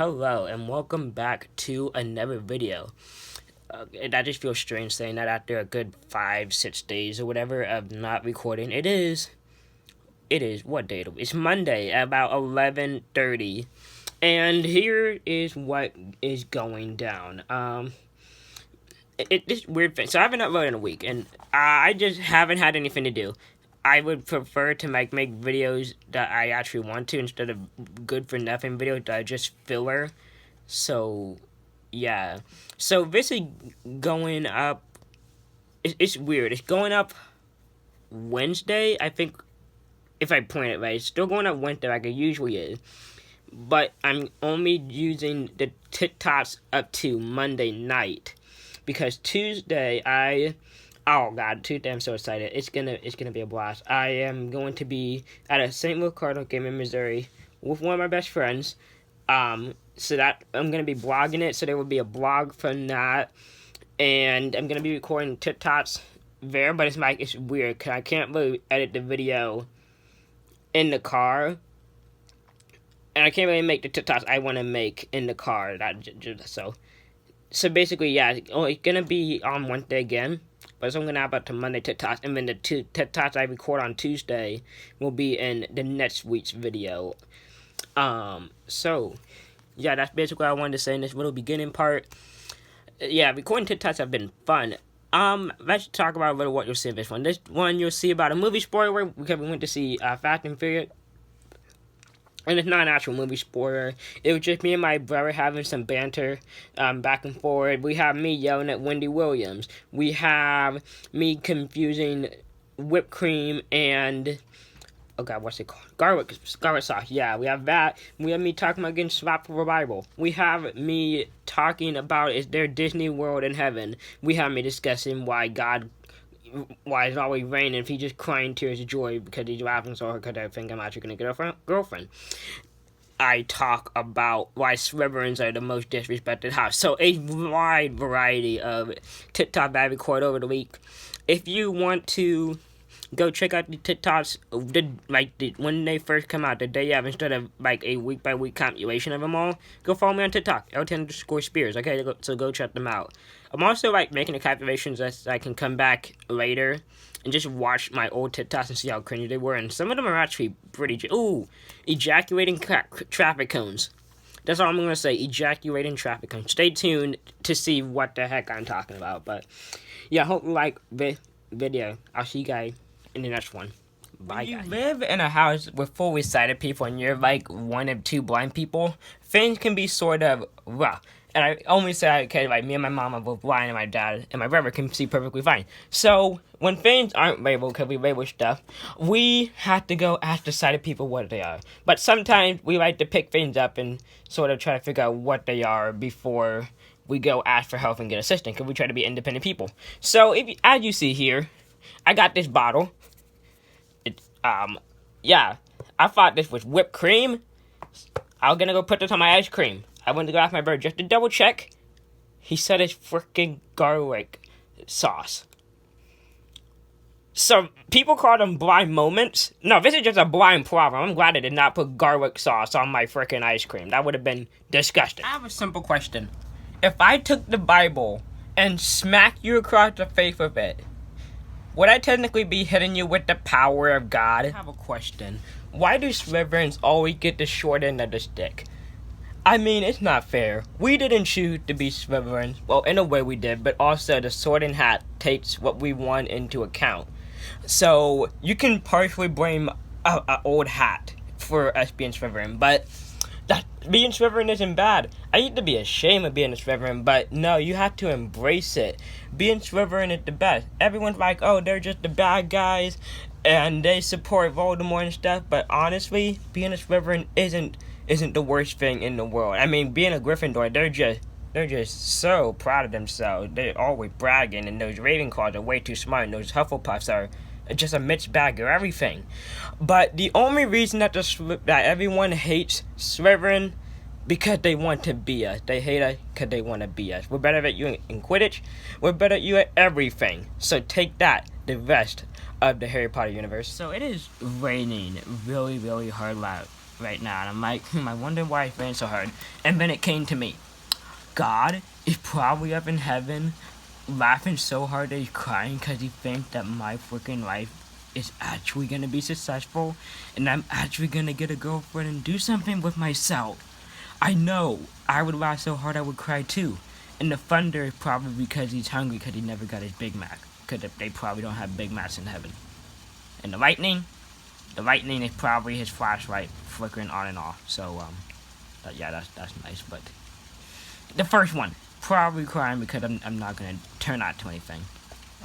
Hello and welcome back to another video. That just feels strange saying that after a good 5-6 days or whatever of not recording. It is what day? It's Monday at about 11:30, and here is what is going down. It's weird thing. So I haven't uploaded in a week, and I just haven't had anything to do. I would prefer to make videos that I actually want to instead of good for nothing videos that are just filler. So, yeah. So this is going up. It's weird. It's going up Wednesday, I think. If I point it right, it's still going up Wednesday like it usually is. But I'm only using the TikToks up to Monday night, because Tuesday oh god, Tuesday I'm so excited. It's gonna be a blast. I am going to be at a St. Louis Cardinals game in Missouri with one of my best friends. So that I'm gonna be blogging it. So there will be a blog from that, and I'm gonna be recording TikToks there. But it's weird because I can't really edit the video in the car, and I can't really make the TikToks I want to make in the car. So basically, yeah, it's gonna be on Wednesday again, but I'm gonna have up to Monday TikToks, and then the two TikToks I record on Tuesday will be in the next week's video. So yeah, that's basically what I wanted to say in this little beginning part. Yeah, recording TikToks have been fun. Let's talk about a little what you'll see in this one. This one you'll see about a movie spoiler because we went to see Fast and Furious. And it's not an actual movie spoiler. It was just me and my brother having some banter back and forth. We have me yelling at Wendy Williams. We have me confusing whipped cream and, oh god, what's it called? Garlic sauce. Yeah, we have that. We have me talking about getting slapped for revival. We have me talking about is there Disney World in heaven. We have me discussing why it's always raining if he's just crying tears of joy because he's laughing so hard because I think I'm actually going to get a girlfriend. I talk about why Slytherins are the most disrespected house. So a wide variety of TikTok that I record over the week. If you want to go check out the TikToks, when they first come out, the day of, instead of like a week-by-week compilation of them all, go follow me on TikTok, LT_Spears, okay? So go check them out. I'm also making the calculations that I can come back later and just watch my old TikToks and see how cringy they were, and some of them are actually pretty. Ejaculating traffic cones. That's all I'm gonna say. Ejaculating traffic cones. Stay tuned to see what the heck I'm talking about. But yeah, hope you like the video. I'll see you guys in the next one. Bye, guys. When you live in a house with fully sighted people and you're like one of two blind people, things can be sort of rough. And I only say that because me and my mom are both blind, and my dad and my brother can see perfectly fine. So when things aren't labeled, because we label stuff, we have to go ask the sighted people what they are. But sometimes we like to pick things up and sort of try to figure out what they are before we go ask for help and get assistance, because we try to be independent people. So as you see here, I got this bottle. Yeah, I thought this was whipped cream. I'm gonna go put this on my ice cream. I went to go ask my brother just to double check. He said it's freaking garlic sauce. So people call them blind moments. No, this is just a blind problem. I'm glad I did not put garlic sauce on my freaking ice cream. That would have been disgusting. I have a simple question. If I took the Bible and smacked you across the face with it, would I technically be hitting you with the power of God? I have a question. Why do Slytherins always get the short end of the stick? I mean, it's not fair. We didn't choose to be Slytherins. Well, in a way we did, but also the Sorting Hat takes what we want into account. So, you can partially blame an old hat for us being Slytherin, but being Slytherin isn't bad. I used to be ashamed of being a Slytherin, but no, you have to embrace it. Being Slytherin is the best. Everyone's like, oh, they're just the bad guys, and they support Voldemort and stuff, but honestly, being a Slytherin isn't the worst thing in the world. I mean, being a Gryffindor, they're just so proud of themselves. They're always bragging, and those Ravenclaws are way too smart, and those Hufflepuffs are just a mixed bag of everything. But the only reason that everyone hates Slytherin, because they want to be us. They hate us because they want to be us. We're better at you in Quidditch. We're better at you at everything. So take that, the rest of the Harry Potter universe. So it is raining really, really hard right now. And I'm like, I wonder why it's raining so hard. And then it came to me. God is probably up in heaven laughing so hard that he's crying because he thinks that my freaking life is actually going to be successful and I'm actually going to get a girlfriend and do something with myself. I know I would laugh so hard I would cry too. And the thunder is probably because he's hungry because he never got his Big Mac. Because they probably don't have Big Macs in heaven. And the lightning is probably his flashlight flickering on and off. So, yeah, that's nice. But the first one, probably crying because I'm not going to turn out to anything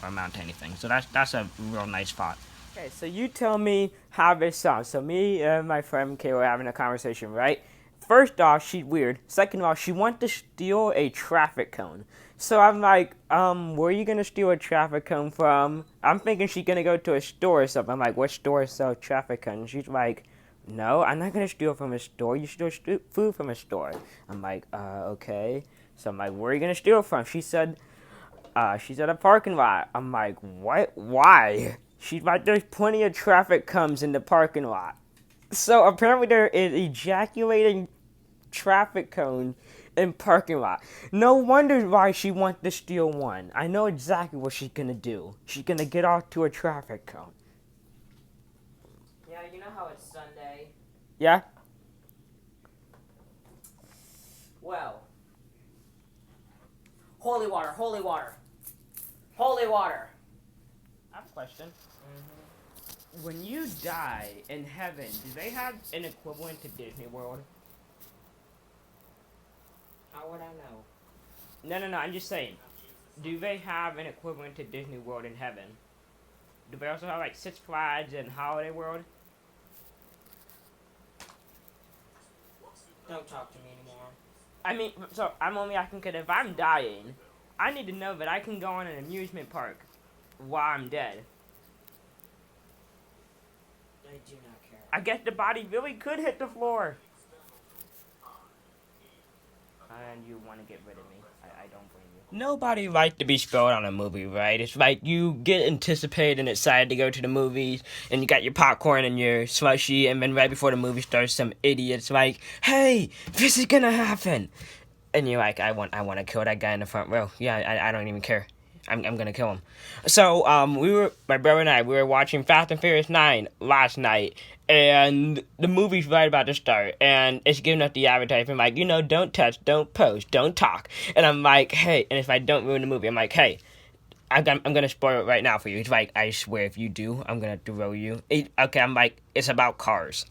or amount to anything. So that's a real nice thought. Okay, so you tell me how this sounds. So me and my friend Kay were having a conversation, right? First off, she's weird. Second off, she wants to steal a traffic cone. So I'm like, where are you going to steal a traffic cone from? I'm thinking she's going to go to a store or something. I'm like, what store sells traffic cones? She's like, no, I'm not going to steal from a store. You steal food from a store. I'm like, okay. So I'm like, where are you going to steal from? She said a parking lot. I'm like, what? Why? She's like, there's plenty of traffic cones in the parking lot. So apparently there is ejaculating traffic cone in parking lot. No wonder why she wants to steal one. I know exactly what she's gonna do. She's gonna get off to a traffic cone. Yeah, you know how it's Sunday. Yeah? Well. Holy water, holy water. Holy water. I have a question. When you die in heaven, do they have an equivalent to Disney World? How would I know? No, I'm just saying. Do they have an equivalent to Disney World in heaven? Do they also have like Six Flags and Holiday World? Don't talk to me anymore. I mean, so I'm only asking because if I'm dying, I need to know that I can go on an amusement park while I'm dead. I do not care. I guess the body really could hit the floor. And you want to get rid of me. I don't blame you. Nobody likes to be spoiled on a movie, right? It's like you get anticipated and excited to go to the movies, and you got your popcorn and your slushy, and then right before the movie starts, some idiot's like, hey, this is gonna happen. And you're like, I want to kill that guy in the front row. Yeah, I don't even care. I'm gonna kill him. So, my brother and I, we were watching Fast and Furious 9 last night, and the movie's right about to start, and it's giving us the advertisement, like, don't touch, don't post, don't talk. And I'm like, hey, and if I don't ruin the movie, I'm like, hey, I'm gonna spoil it right now for you. He's like, I swear if you do, I'm gonna throw you. Okay, I'm like, it's about cars.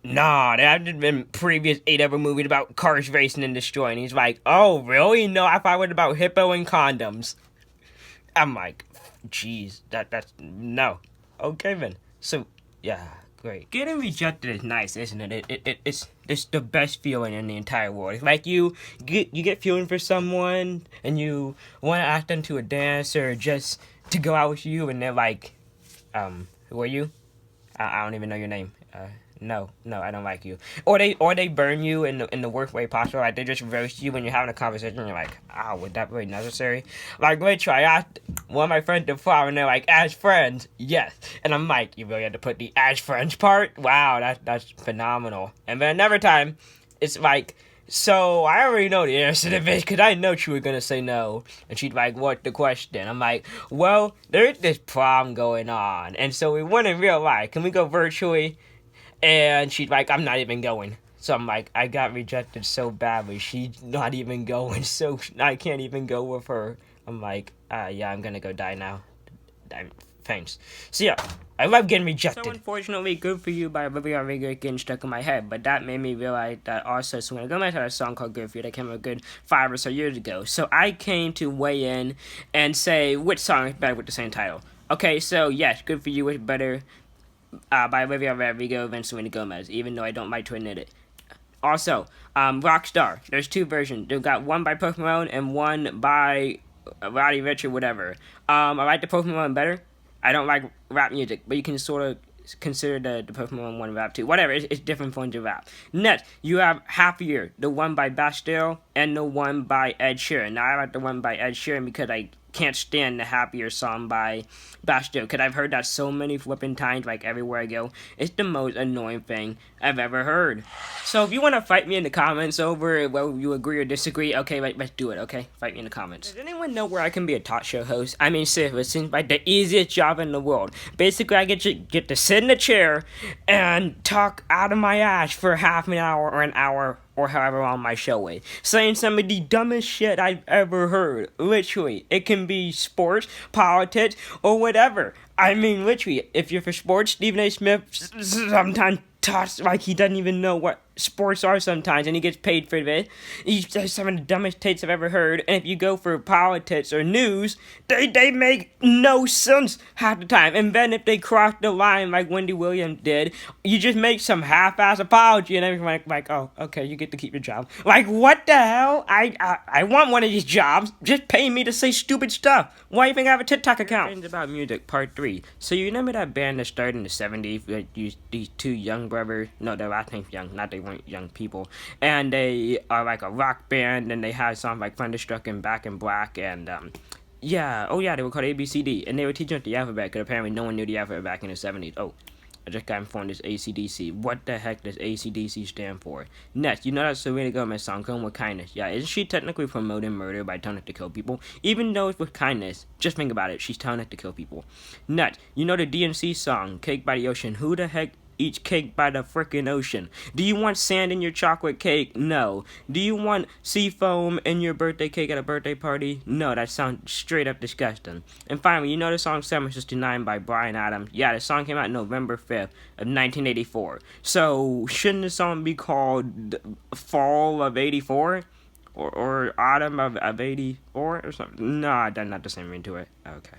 Nah, there have been previous 8 other movies about cars racing and destroying. He's like, oh, really? No, I thought it was about hippo and condoms. I'm like, geez, that's, no. Okay, then. So, yeah, great. Getting rejected is nice, isn't it? It's the best feeling in the entire world. It's like you get feeling for someone, and you want to ask them to a dance, or just to go out with you, and they're like, who are you? I don't even know your name. No, I don't like you. Or they burn you in the worst way possible. Like, they just roast you when you're having a conversation, and you're like, oh, was that really necessary? Like, literally, I asked one of my friends to follow, and they're like, as friends, yes. And I'm like, you really had to put the as friends part? Wow, that's phenomenal. And then another time, it's like, so I already know the answer to this, because I know she was going to say no. And she's like, what's the question? I'm like, well, there's this prom going on, and so we went in real life. Can we go virtually? And she's like, I'm not even going. So I'm like, I got rejected so badly. She's not even going, so I can't even go with her. I'm like, yeah, I'm gonna go die now. Thanks. So yeah, I love getting rejected. So unfortunately, Good For You by Olivia Rodrigo getting stuck in my head. But that made me realize that also, so when I go back to that song called Good For You that came out a good 5 or so years ago. So I came to weigh in and say which song is better with the same title. Okay, so yes, Good For You is better by Olivia Rodrigo than Selena Gomez, even though I don't like to admit it. Also, Rockstar. There's 2 versions. They've got one by Post Malone and one by Roddy Ricch or whatever. I like the Post Malone better. I don't like rap music, but you can sort of consider the Post Malone one rap too. Whatever, it's different forms of rap. Next, you have Happier, the one by Bastille, and the one by Ed Sheeran. Now, I like the one by Ed Sheeran because can't stand the Happier song by Bastille, because I've heard that so many flipping times, like everywhere I go. It's the most annoying thing I've ever heard. So if you want to fight me in the comments over whether you agree or disagree, okay, let's do it, okay? Fight me in the comments. Does anyone know where I can be a talk show host? I mean, seriously, it seems like the easiest job in the world. Basically, I get to sit in a chair and talk out of my ass for half an hour or an hour or however long my show is, saying some of the dumbest shit I've ever heard. Literally, it can be sports, politics, or whatever. I mean, literally, if you're for sports, Stephen A. Smith sometimes talks like he doesn't even know what sports are sometimes, and he gets paid for this. He says some of the dumbest takes I've ever heard. And if you go for politics or news, they make no sense half the time. And then if they cross the line like Wendy Williams did, you just make some half-ass apology, and everyone's like, oh, okay, you get to keep your job. Like, what the hell? I want one of these jobs. Just pay me to say stupid stuff. Why do you think I have a TikTok account? Things about music, part 3. So you remember that band that started in the 70s, like these two young brothers? No, their last name's Young, not they weren't young people. And they are like a rock band, and they have songs like Thunderstruck and Back in Black, and yeah, oh yeah, they were called ABCD, and they were teaching us the alphabet, because apparently no one knew the alphabet back in the 70s. Oh, I just got informed this ACDC. What the heck does ACDC stand for? Next, you know that Selena Gomez song, Come With Kindness. Yeah, isn't she technically promoting murder by telling it to kill people? Even though it's with kindness, just think about it, she's telling it to kill people. Next, you know the DNC song, Cake by the Ocean. Who the heck eats cake by the frickin' ocean? Do you want sand in your chocolate cake? No. Do you want sea foam in your birthday cake at a birthday party? No, that sounds straight up disgusting. And finally, you know the song 769 by Bryan Adams? Yeah, the song came out November 5th of 1984. So, shouldn't the song be called Fall of 84? Or Autumn of 84 or something? No, that's not the same ring to it. Okay.